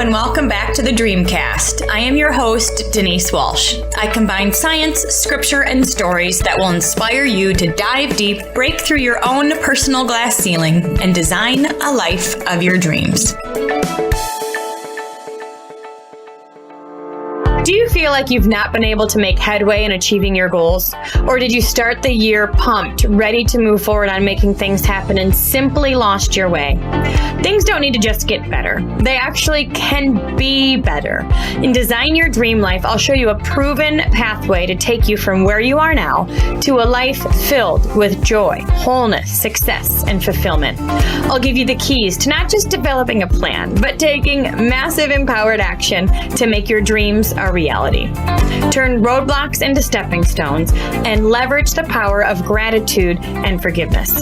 and welcome back to the Dreamcast. I am your host, Denise Walsh. I combine science, scripture, and stories that will inspire you to dive deep, break through your own personal glass ceiling, and design a life of your dreams. Do you feel like you've not been able to make headway in achieving your goals? Or did you start the year pumped, ready to move forward on making things happen and simply lost your way? Things don't need to just get better. They actually can be better. In Design Your Dream Life, I'll show you a proven pathway to take you from where you are now to a life filled with joy, wholeness, success, and fulfillment. I'll give you the keys to not just developing a plan, but taking massive empowered action to make your dreams a reality. Turn roadblocks into stepping stones and leverage the power of gratitude and forgiveness.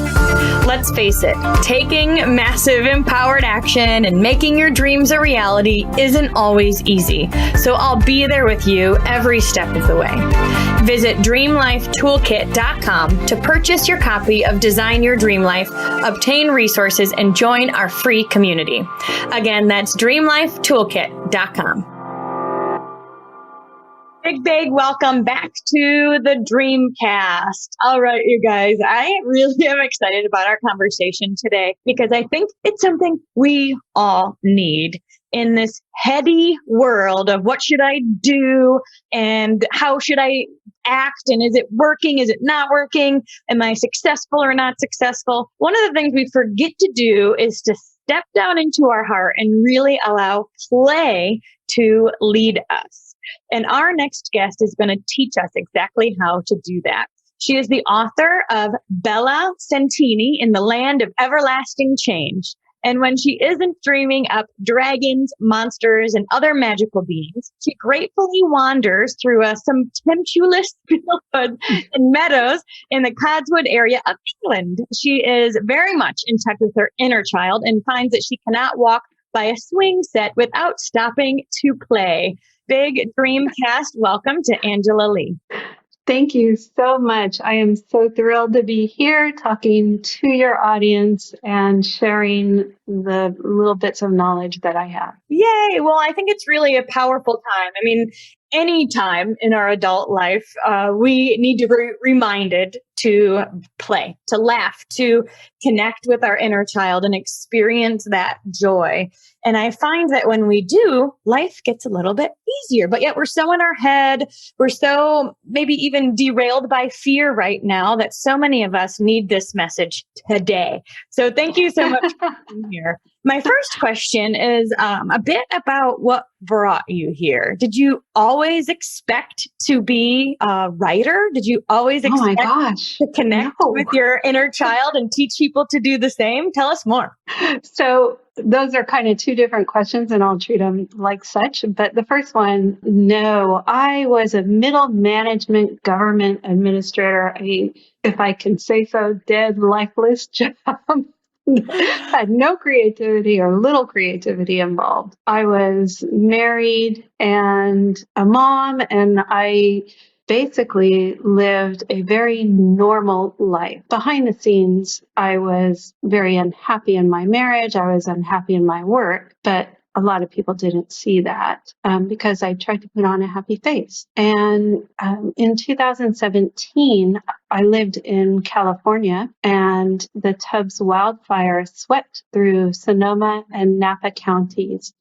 Let's face it, taking massive empowered action and making your dreams a reality isn't always easy. So I'll be there with you every step of the way. Visit dreamlifetoolkit.com to purchase your copy of Design Your Dream Life, obtain resources, and join our free community. Again, that's dreamlifetoolkit.com. Big welcome back to the Dreamcast. All right, you guys, I really am excited about our conversation today because I think it's something we all need in this heady world of what should I do and how should I act, and is it working? Is it not working? Am I successful or not successful? One of the things we forget to do is to step down into our heart and really allow play to lead us. And our next guest is going to teach us exactly how to do that. She is the author of Bella Santini in the Land of Everlasting Change. And when she isn't dreaming up dragons, monsters, and other magical beings, she gratefully wanders through some sumptuous fields and meadows in the Cotswold area of England. She is very much in touch with her inner child and finds that she cannot walk by a swing set without stopping to play. Big Dreamcast, welcome to Angela Legh. Thank you so much. I am so thrilled to be here talking to your audience and sharing the little bits of knowledge that I have. Yay! Well, I think it's really a powerful time. I mean, any time in our adult life, we need to be reminded to play, to laugh, to connect with our inner child and experience that joy. And I find that when we do, life gets a little bit easier, but yet we're so in our head. We're so maybe even derailed by fear right now that so many of us need this message today. So thank you so much for being here. My first question is a bit about what brought you here. Did you always expect to be a writer? Did you always expect to connect with your inner child and teach people to do the same? Tell us more. So those are kind of two different questions, and I'll treat them like such. But the first one, no, I was a middle management government administrator, if I can say so, dead, lifeless job. Had no creativity or little creativity involved. I was married and a mom, and I basically lived a very normal life. Behind the scenes, I was very unhappy in my marriage. I was unhappy in my work, but a lot of people didn't see that because I tried to put on a happy face. And in 2017, I lived in California, and the Tubbs wildfire swept through Sonoma and Napa counties.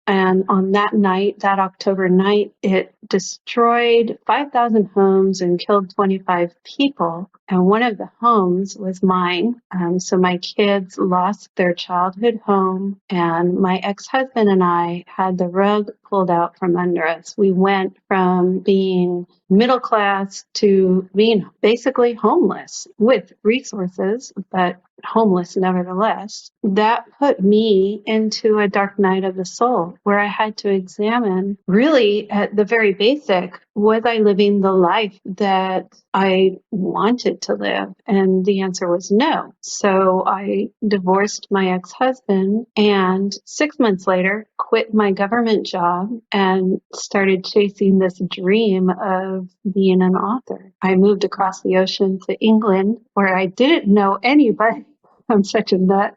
And on that night, that October night, it destroyed 5,000 homes and killed 25 people. And one of the homes was mine. So my kids lost their childhood home, and my ex-husband and I had the rug pulled out from under us. We went from being middle class to being basically homeless with resources, but homeless nevertheless. That put me into a dark night of the soul where I had to examine, really at the very basic, was I living the life that I wanted to live? And the answer was no. So I divorced my ex-husband, and 6 months later quit my government job and started chasing this dream of being an author. I moved across the ocean to England, where I didn't know anybody. I'm such a nut.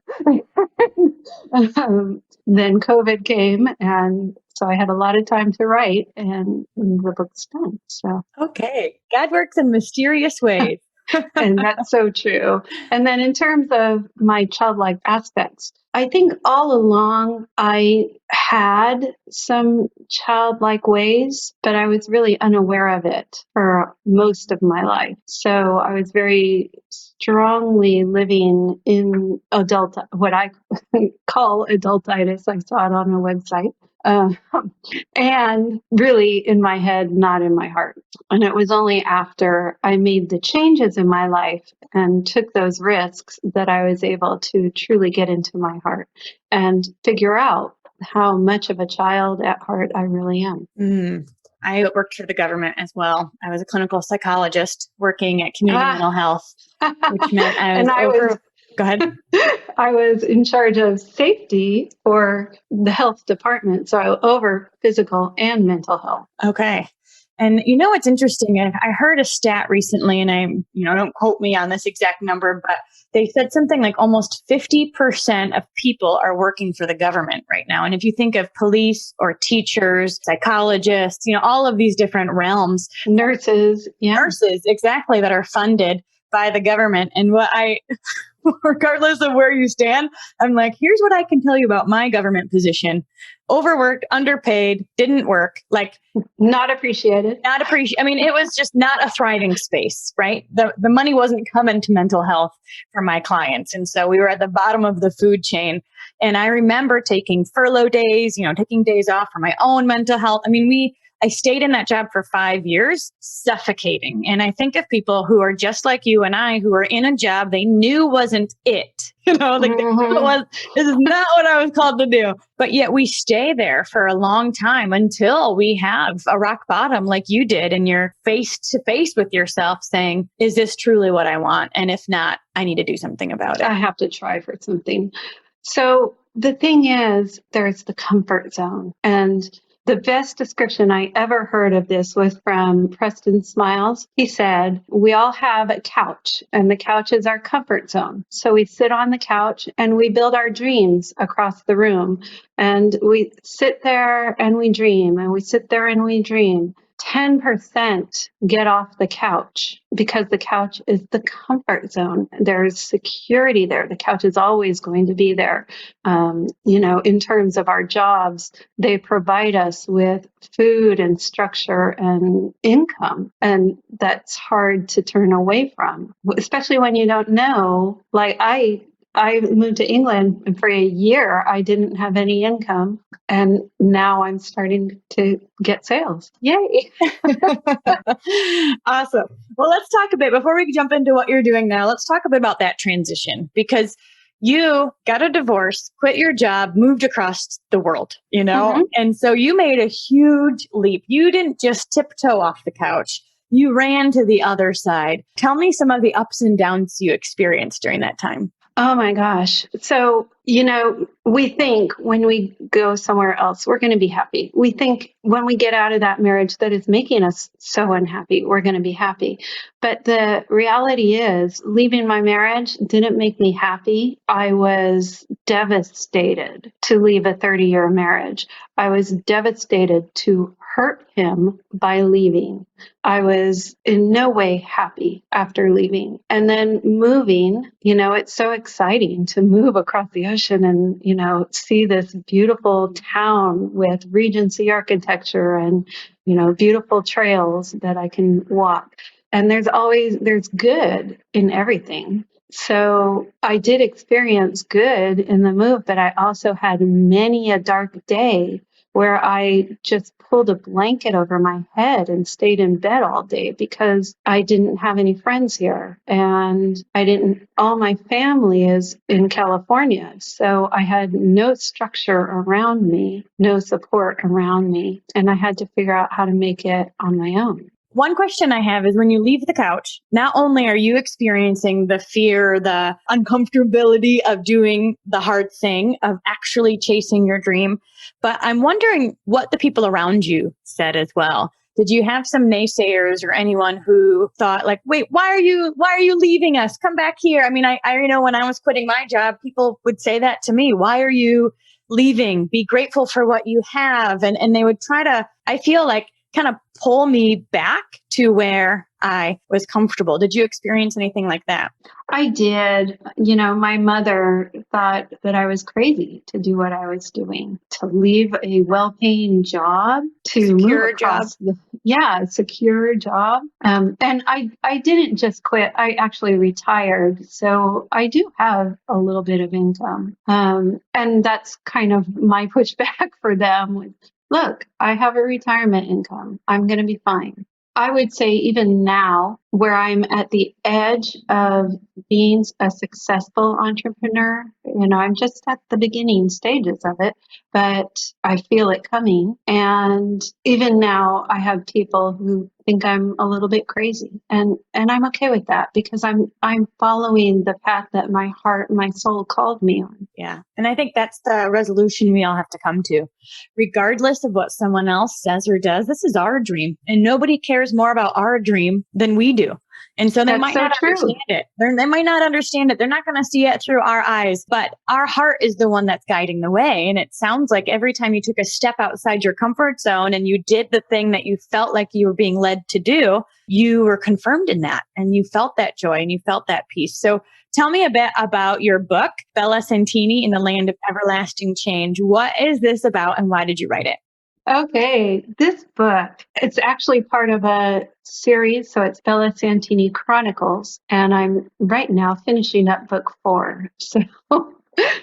Then COVID came, and so I had a lot of time to write, and the book's done. So, Okay. God works in mysterious ways. and that's so true. And then in terms of my childlike aspects, I think all along I had some childlike ways, but I was really unaware of it for most of my life. So I was very strongly living in what I call adultitis. I saw it on a website. Um, and really in my head, not in my heart. And it was only after I made the changes in my life and took those risks that I was able to truly get into my heart and figure out how much of a child at heart I really am. I worked for the government as well. I was a clinical psychologist working at community mental health, which meant Go ahead. I was in charge of safety for the health department, so over physical and mental health. Okay. And what's interesting? I heard a stat recently, and don't quote me on this exact number, but they said something like almost 50% of people are working for the government right now. And if you think of police or teachers, psychologists, all of these different realms, nurses, exactly, that are funded by the government. And regardless of where you stand, I'm like, here's what I can tell you about my government position. Overworked, underpaid, didn't work, not appreciated. I mean, it was just not a thriving space, right? The money wasn't coming to mental health for my clients. And so we were at the bottom of the food chain. And I remember taking furlough days, taking days off for my own mental health. I mean, I stayed in that job for 5 years, suffocating. And I think of people who are just like you and I, who are in a job they knew wasn't it. They knew this is not what I was called to do. But yet we stay there for a long time until we have a rock bottom like you did, and you're face to face with yourself saying, is this truly what I want? And if not, I need to do something about it. I have to try for something. So the thing is, there's the comfort zone. And the best description I ever heard of this was from Preston Smiles. He said, we all have a couch, and the couch is our comfort zone. So we sit on the couch and we build our dreams across the room. And we sit there and we dream, and we sit there and we dream. 10% get off the couch because the couch is the comfort zone. There's security there. The couch is always going to be there. In terms of our jobs, they provide us with food and structure and income. And that's hard to turn away from, especially when you don't know. Like I moved to England, and for a year, I didn't have any income. And now I'm starting to get sales. Yay. Awesome. Well, let's talk a bit before we jump into what you're doing now. Let's talk a bit about that transition, because you got a divorce, quit your job, moved across the world, and so you made a huge leap. You didn't just tiptoe off the couch. You ran to the other side. Tell me some of the ups and downs you experienced during that time. Oh my gosh. So, we think when we go somewhere else, we're going to be happy. We think when we get out of that marriage that is making us so unhappy, we're going to be happy. But the reality is, leaving my marriage didn't make me happy. I was devastated to leave a 30-year marriage. I was devastated to hurt him by leaving. I was in no way happy after leaving. And then moving, it's so exciting to move across the ocean and, see this beautiful town with Regency architecture and, beautiful trails that I can walk. And there's good in everything. So I did experience good in the move, but I also had many a dark day where I just pulled a blanket over my head and stayed in bed all day because I didn't have any friends here. And all my family is in California. So I had no structure around me, no support around me. And I had to figure out how to make it on my own. One question I have is, when you leave the couch, not only are you experiencing the fear, the uncomfortability of doing the hard thing, of actually chasing your dream, but I'm wondering what the people around you said as well. Did you have some naysayers or anyone who thought like, wait, why are you leaving us? Come back here. I mean, I when I was quitting my job, people would say that to me. Why are you leaving? Be grateful for what you have. And they would try to, I feel like, kind of pull me back to where I was comfortable. Did you experience anything like that? I did. My mother thought that I was crazy to do what I was doing, to leave a well-paying job, to move across a secure job. And I didn't just quit. I actually retired. So I do have a little bit of income. And that's kind of my pushback for them. Look, I have a retirement income. I'm going to be fine. I would say even now, where I'm at the edge of being a successful entrepreneur, I'm just at the beginning stages of it, but I feel it coming. And even now, I have people who think I'm a little bit crazy, and I'm okay with that because I'm following the path that my heart, my soul called me on. Yeah. And I think that's the resolution we all have to come to. Regardless of what someone else says or does, this is our dream. And nobody cares more about our dream than we do. And so they might not understand it. They might not understand it. They're not going to see it through our eyes, but our heart is the one that's guiding the way. And it sounds like every time you took a step outside your comfort zone and you did the thing that you felt like you were being led to do, you were confirmed in that and you felt that joy and you felt that peace. So tell me a bit about your book, Bella Santini in the Land of Everlasting Change. What is this about and why did you write it? Okay, this book, it's actually part of a series, so it's Bella Santini Chronicles, and I'm right now finishing up book 4. So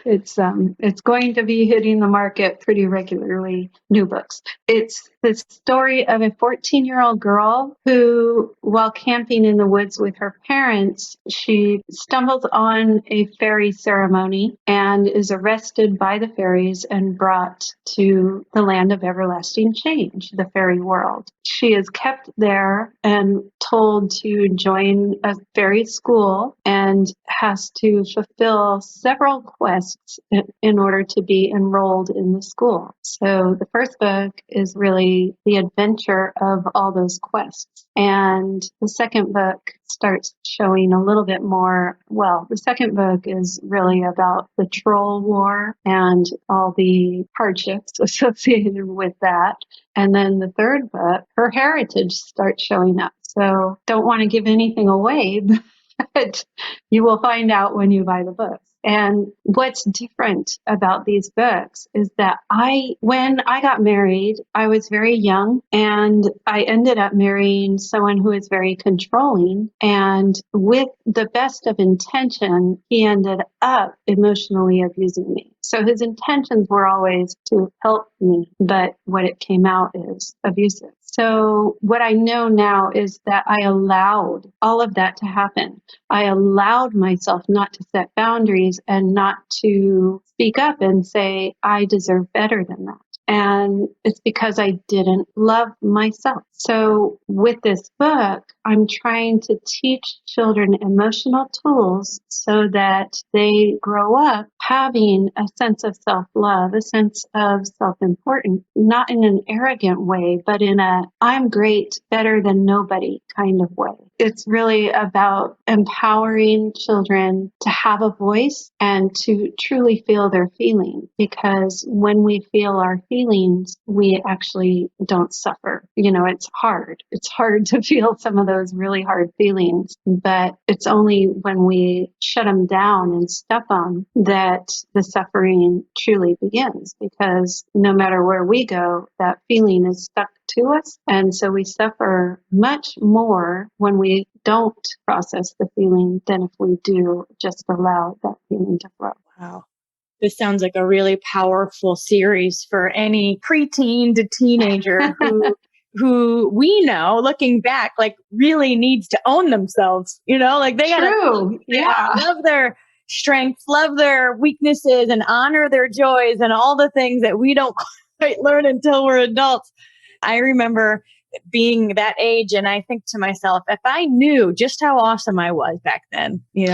it's going to be hitting the market pretty regularly, new books. It's the story of a 14-year-old girl who, while camping in the woods with her parents, she stumbles on a fairy ceremony and is arrested by the fairies and brought to the land of everlasting change, the fairy world. She is kept there and told to join a fairy school and has to fulfill several quests in order to be enrolled in the school. So the first book is really the adventure of all those quests. And the second book starts showing a little bit more. Well, the second book is really about the troll war and all the hardships associated with that. And then the third book, her heritage starts showing up. So don't want to give anything away, but you will find out when you buy the books. And what's different about these books is that when I got married, I was very young and I ended up marrying someone who is very controlling. And with the best of intention, he ended up emotionally abusing me. So his intentions were always to help me, but what it came out is abusive. So what I know now is that I allowed all of that to happen. I allowed myself not to set boundaries and not to speak up and say, I deserve better than that. And it's because I didn't love myself. So with this book, I'm trying to teach children emotional tools so that they grow up having a sense of self-love, a sense of self-importance, not in an arrogant way, but in a I'm great, better than nobody kind of way. It's really about empowering children to have a voice and to truly feel their feelings, because when we feel our feelings, we actually don't suffer. It's hard. It's hard to feel some of those really hard feelings, but it's only when we shut them down and step on that the suffering truly begins, because no matter where we go, that feeling is stuck to us. And so we suffer much more when we don't process the feeling than if we do just allow that feeling to flow. Wow. This sounds like a really powerful series for any preteen to teenager who we know, looking back, like really needs to own themselves. They gotta love their strengths, love their weaknesses, and honor their joys and all the things that we don't quite learn until we're adults. I remember being that age, and I think to myself, if I knew just how awesome I was back then, the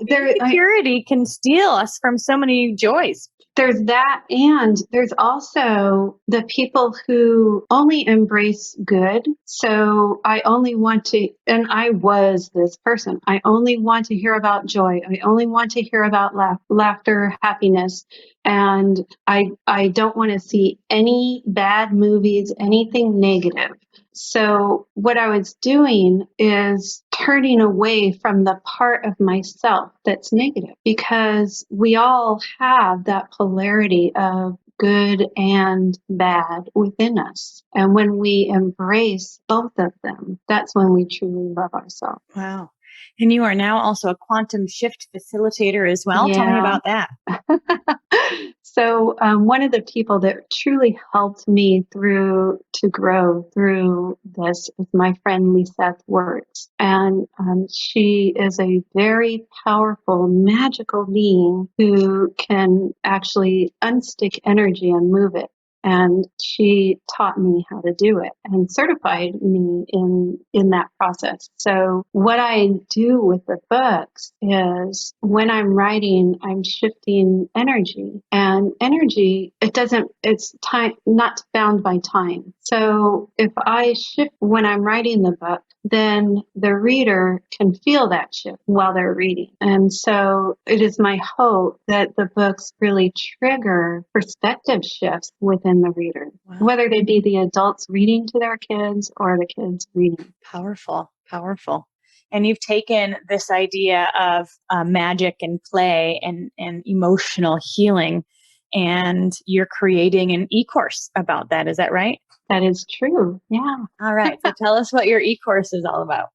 insecurity can steal us from so many joys. There's that, and there's also the people who only embrace good. So I only want to, and I was this person, I only want to hear about joy. I only want to hear about laughter, happiness. And I don't want to see any bad movies, anything negative. So what I was doing is turning away from the part of myself that's negative, because we all have that polarity of good and bad within us. And when we embrace both of them, that's when we truly love ourselves. Wow. And you are now also a quantum shift facilitator as well. Tell me about that. So one of the people that truly helped me to grow through this is my friend Lisette Wertz. And she is a very powerful, magical being who can actually unstick energy and move it. And she taught me how to do it and certified me in that process. So what I do with the books is when I'm writing, I'm shifting energy, and energy, it's time, not bound by time. So if I shift when I'm writing the book, then the reader can feel that shift while they're reading. And so it is my hope that the books really trigger perspective shifts within the reader, whether they be the adults reading to their kids or the kids reading. Powerful, powerful. And you've taken this idea of magic and play and emotional healing, and you're creating an e-course about that. Is that right? That is true. Yeah. All right. So tell us what your e-course is all about.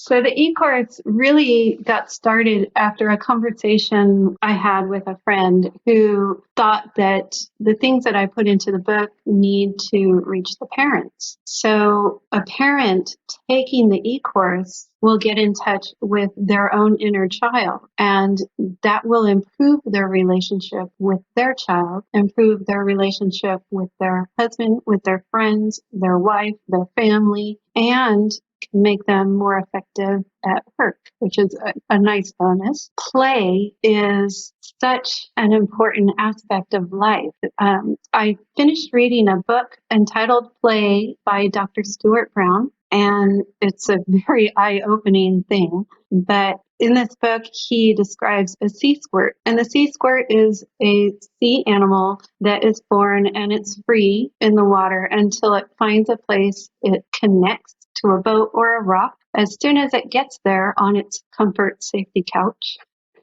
So the e-course really got started after a conversation I had with a friend who thought that the things that I put into the book need to reach the parents. So a parent taking the e-course will get in touch with their own inner child, and that will improve their relationship with their child, improve their relationship with their husband, with their friends, their wife, their family, and can make them more effective at work, which is a nice bonus. Play is such an important aspect of life. I finished reading a book entitled Play by Dr. Stuart Brown, and it's a very eye-opening thing. But in this book, he describes a sea squirt, and the sea squirt is a sea animal that is born and it's free in the water until it finds a place it connects to a boat or a rock. As soon as it gets there on its comfort safety couch,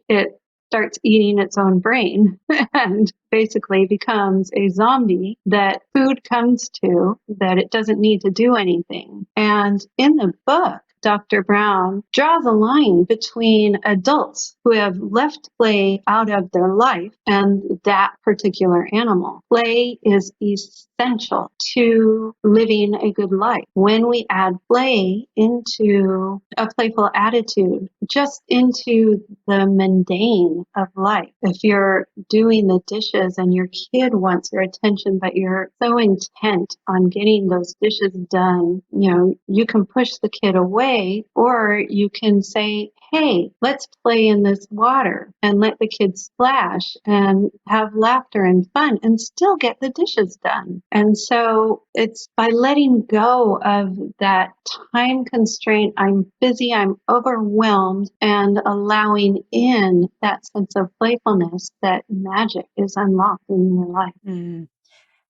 it starts eating its own brain and basically becomes a zombie that food comes to, that it doesn't need to do anything. And in the book, Dr. Brown draws a line between adults who have left play out of their life and that particular animal. Play is essential to living a good life. When we add play into a playful attitude, just into the mundane of life, if you're doing the dishes and your kid wants your attention, but you're so intent on getting those dishes done, you can push the kid away, or you can say, hey, let's play in this water and let the kids splash and have laughter and fun and still get the dishes done. And so it's by letting go of that time constraint, I'm busy, I'm overwhelmed, and allowing in that sense of playfulness that magic is unlocked in your life. Mm.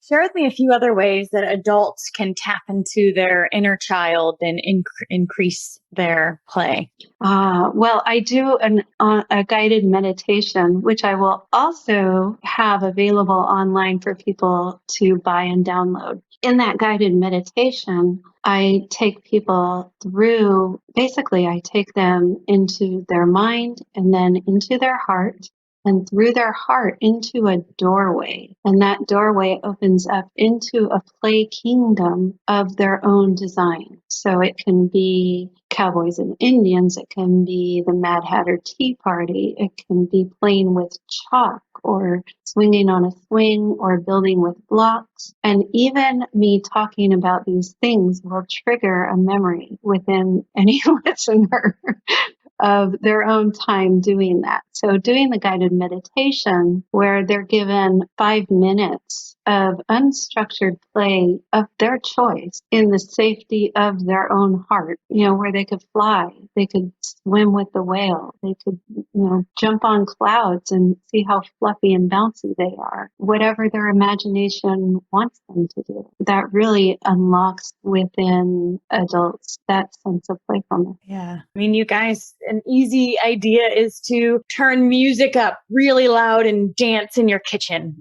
Share with me a few other ways that adults can tap into their inner child and increase their play. Well, I do a guided meditation, which I will also have available online for people to buy and download. In that guided meditation, I take people through, basically, I take them into their mind and then into their heart, and through their heart into a doorway. And that doorway opens up into a play kingdom of their own design. So it can be cowboys and Indians, it can be the Mad Hatter Tea Party, it can be playing with chalk or swinging on a swing or building with blocks. And even me talking about these things will trigger a memory within any listener. of their own time doing that. So doing the guided meditation where they're given 5 minutes of unstructured play of their choice in the safety of their own heart, where they could fly, they could swim with the whale, they could, jump on clouds and see how fluffy and bouncy they are, whatever their imagination wants them to do. That really unlocks within adults that sense of playfulness. Yeah. I mean, you guys, an easy idea is to turn music up really loud and dance in your kitchen,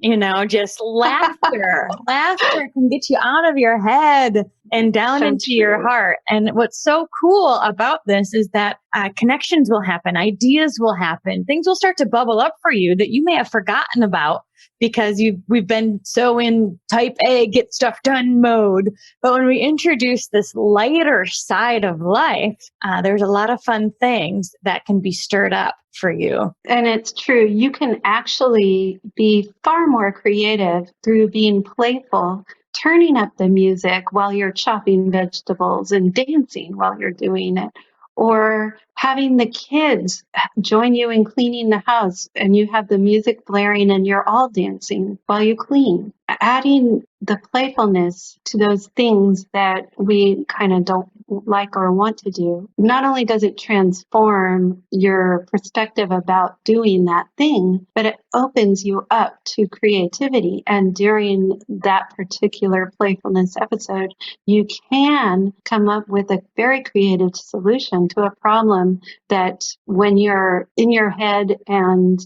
just laughter. Laughter can get you out of your head and down into your heart. And what's so cool about this is that connections will happen, ideas will happen, things will start to bubble up for you that you may have forgotten about because we've been so in type A, get stuff done mode. But when we introduce this lighter side of life, there's a lot of fun things that can be stirred up for you. And it's true. You can actually be far more creative through being playful, turning up the music while you're chopping vegetables and dancing while you're doing it, or having the kids join you in cleaning the house and you have the music blaring and you're all dancing while you clean. Adding the playfulness to those things that we kind of don't like or want to do, not only does it transform your perspective about doing that thing, but it opens you up to creativity. And during that particular playfulness episode, you can come up with a very creative solution to a problem that when you're in your head and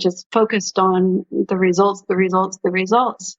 just focused on the results,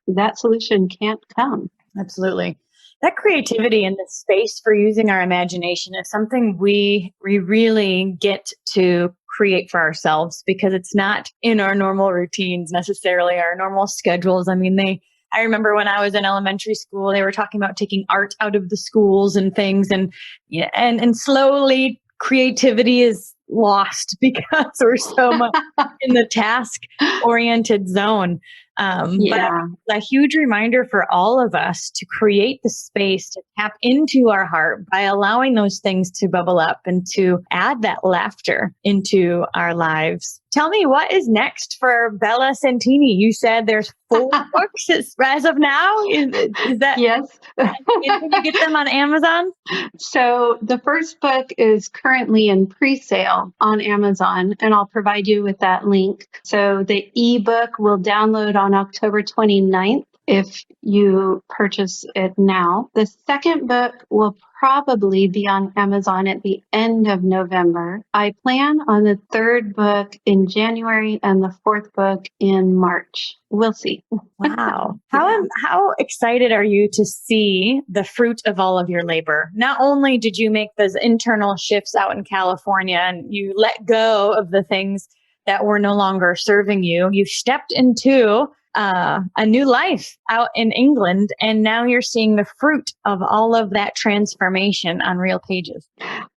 that solution can't come. Absolutely. That creativity and the space for using our imagination is something we really get to create for ourselves because it's not in our normal routines necessarily, our normal schedules. I mean, I remember when I was in elementary school, they were talking about taking art out of the schools and things, and slowly creativity is lost because we're so much in the task-oriented zone. But a huge reminder for all of us to create the space to tap into our heart by allowing those things to bubble up and to add that laughter into our lives. Tell me, what is next for Bella Santini? You said there's 4 books as of now. Is that? Yes. Can you get them on Amazon? So the first book is currently in pre-sale on Amazon, and I'll provide you with that link. So the ebook will download on October 29th if you purchase it now. The second book will probably be on Amazon at the end of November. I plan on the third book in January and the fourth book in March. We'll see. Wow. How excited are you to see the fruit of all of your labor? Not only did you make those internal shifts out in California and you let go of the things that were no longer serving you, you stepped into a new life out in England, and now you're seeing the fruit of all of that transformation on real pages.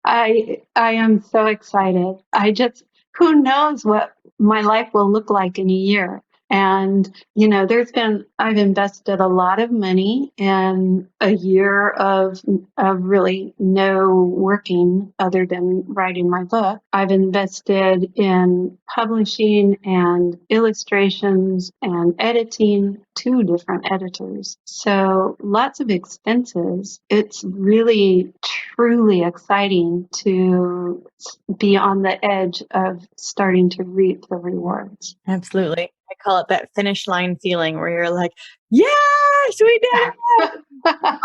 I am so excited. Who knows what my life will look like in a year. And, I've invested a lot of money in a year of really no working other than writing my book. I've invested in publishing and illustrations and editing, 2 different editors. So lots of expenses. It's really, truly exciting to be on the edge of starting to reap the rewards. Absolutely. I call it that finish line feeling where you're like, yes, we did it.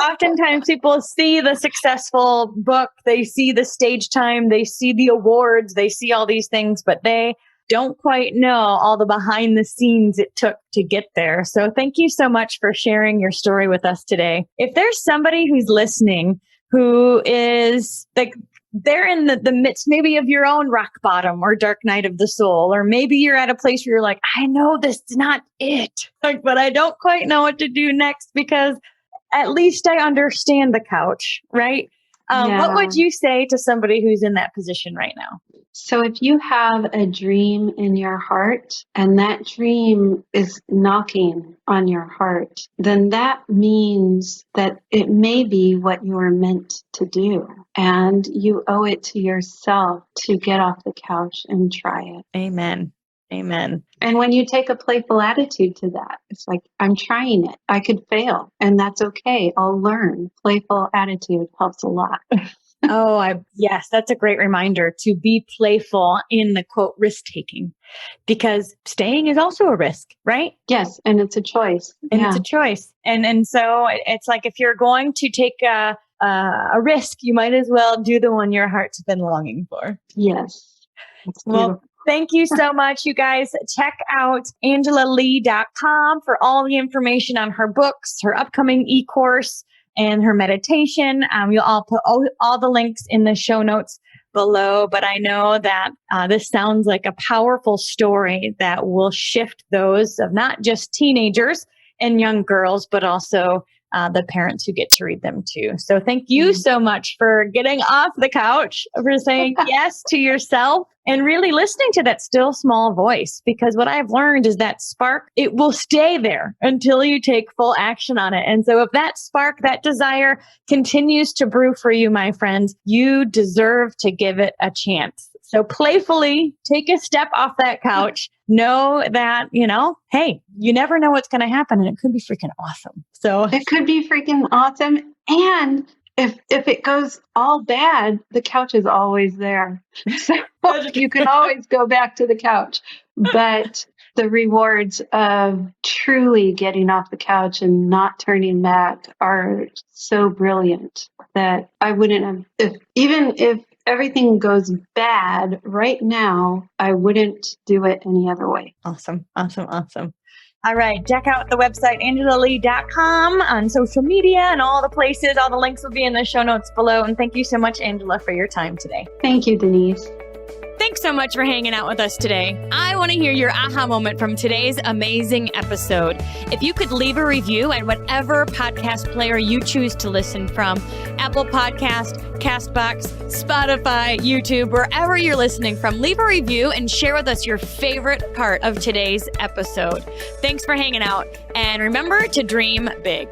Oftentimes people see the successful book, they see the stage time, they see the awards, they see all these things, but they don't quite know all the behind the scenes it took to get there. So thank you so much for sharing your story with us today. If there's somebody who's listening who is like, they're in the midst maybe of your own rock bottom or dark night of the soul, or maybe you're at a place where you're like, I know this is not it, but I don't quite know what to do next because at least I understand the couch, right? What would you say to somebody who's in that position right now? So if you have a dream in your heart and that dream is knocking on your heart, then that means that it may be what you were meant to do. And you owe it to yourself to get off the couch and try it. Amen. Amen. And when you take a playful attitude to that, it's like, I'm trying it. I could fail, and that's okay. I'll learn. Playful attitude helps a lot. Yes, that's a great reminder to be playful in the quote risk taking, because staying is also a risk, right? Yes. And it's a choice. It's a choice. And so it's like, if you're going to take a risk, you might as well do the one your heart's been longing for. Yes. Well, thank you so much, you guys. Check out angelalegh.com for all the information on her books, her upcoming e-course, and her meditation. You'll all put all the links in the show notes below. But I know that this sounds like a powerful story that will shift those of not just teenagers and young girls, but also the parents who get to read them too. So thank you so much for getting off the couch, for saying yes to yourself, and really listening to that still small voice. Because what I've learned is that spark, it will stay there until you take full action on it. And so if that spark, that desire continues to brew for you, my friends, you deserve to give it a chance. So playfully take a step off that couch. Know that, hey, you never know what's going to happen, and it could be freaking awesome. So it could be freaking awesome. And if it goes all bad, the couch is always there. So you can always go back to the couch. But the rewards of truly getting off the couch and not turning back are so brilliant that I wouldn't have, even if everything goes bad right now, I wouldn't do it any other way. Awesome. All right. Check out the website, angelalegh.com, on social media and all the places. All the links will be in the show notes below. And thank you so much, Angela, for your time today. Thank you, Denise. Thanks so much for hanging out with us today. I want to hear your aha moment from today's amazing episode. If you could leave a review at whatever podcast player you choose to listen from, Apple Podcast, Castbox, Spotify, YouTube, wherever you're listening from, leave a review and share with us your favorite part of today's episode. Thanks for hanging out, and remember to dream big.